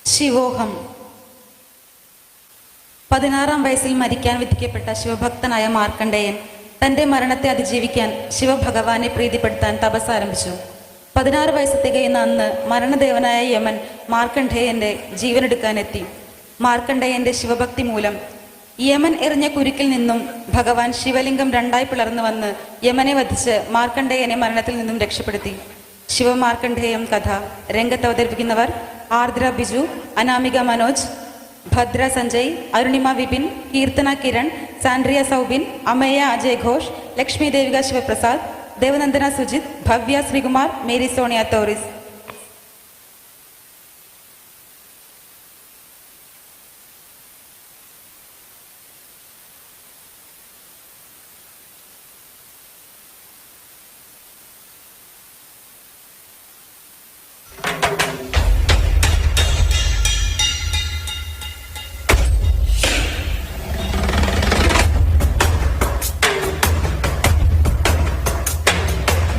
ശിവോഹം. 16-ാം വയസ്സിൽ മരിക്കാൻ വിധിക്കപ്പെട്ട ശിവഭക്തനായ മാർക്കണ്ഡേയൻ തന്റെ മരണത്തെ അതിജീവിക്കാൻ ശിവഭഗവാനെ പ്രീതിപ്പെടുത്താൻ തപസ് ആരംഭിച്ചു. 16 വയസ്സ് തികയുന്ന അന്ന് മരണദേവനായ യമൻ മാർക്കണ്ഡേയന്റെ ജീവനെടുക്കാനെത്തി. മാർക്കണ്ഡേയന്റെ ശിവഭക്തി മൂലം യമൻ എറിഞ്ഞ കുരുക്കിൽ നിന്നും ഭഗവാൻ ശിവലിംഗം രണ്ടായി പിളർന്നു വന്ന് യമനെ വധിച്ച് മാർക്കണ്ഡേയനെ മരണത്തിൽ നിന്നും രക്ഷപ്പെടുത്തി. ശിവമാർക്കണ്ഡേയം കഥ രംഗത്ത് അവതരിപ്പിക്കുന്നവർ ആർദ്ര ബിജു, അനാമിക മനോജ്, ഭദ്ര സഞ്ജയ്, അരുണിമ വിപിൻ, കീർത്തന കിരൺ, സാൻഡ്രിയ സൗബിൻ, അമയ അജയ് ഘോഷ്, ലക്ഷ്മി ദേവിക ശിവപ്രസാദ്, ദേവനന്ദന സുജിത്, ഭവ്യ ശ്രീകുമാർ, മേരി സോണിയ തോറിസ്.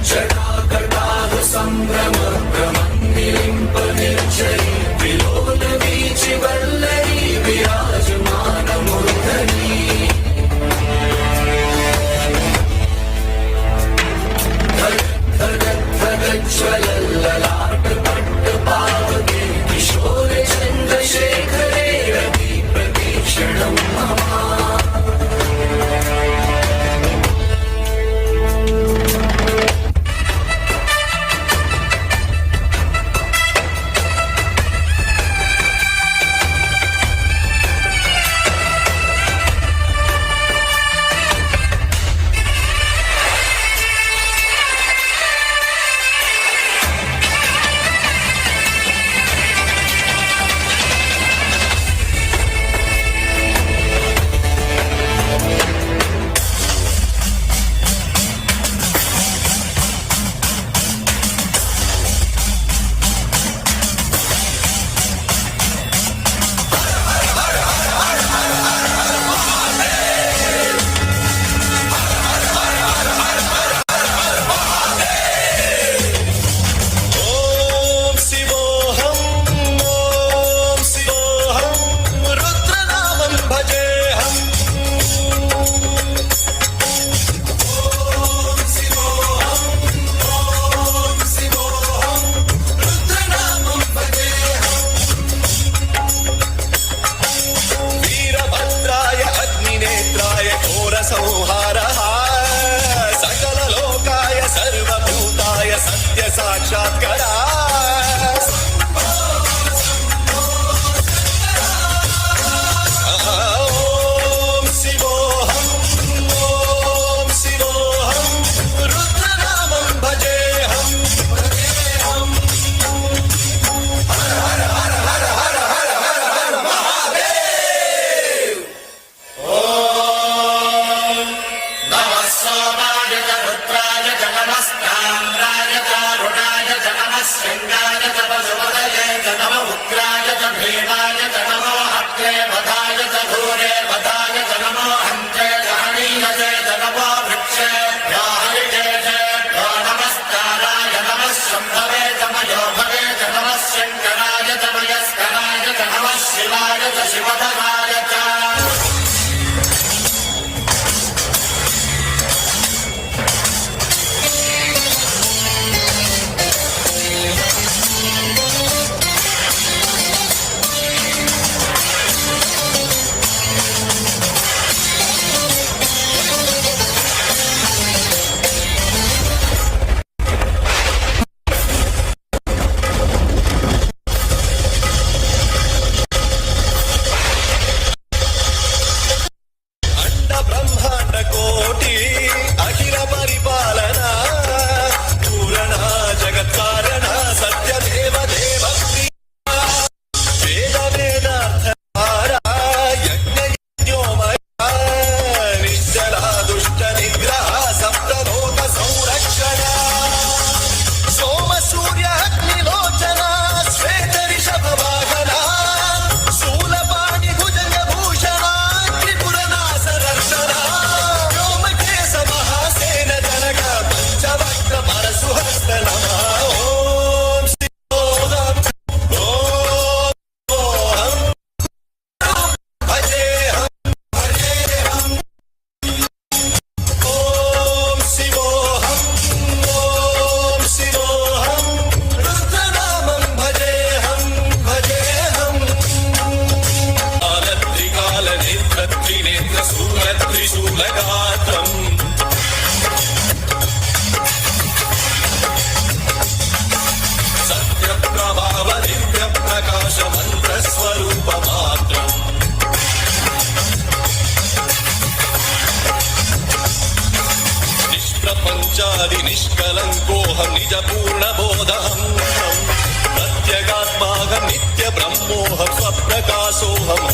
जटाकटाह संभ्रम soul,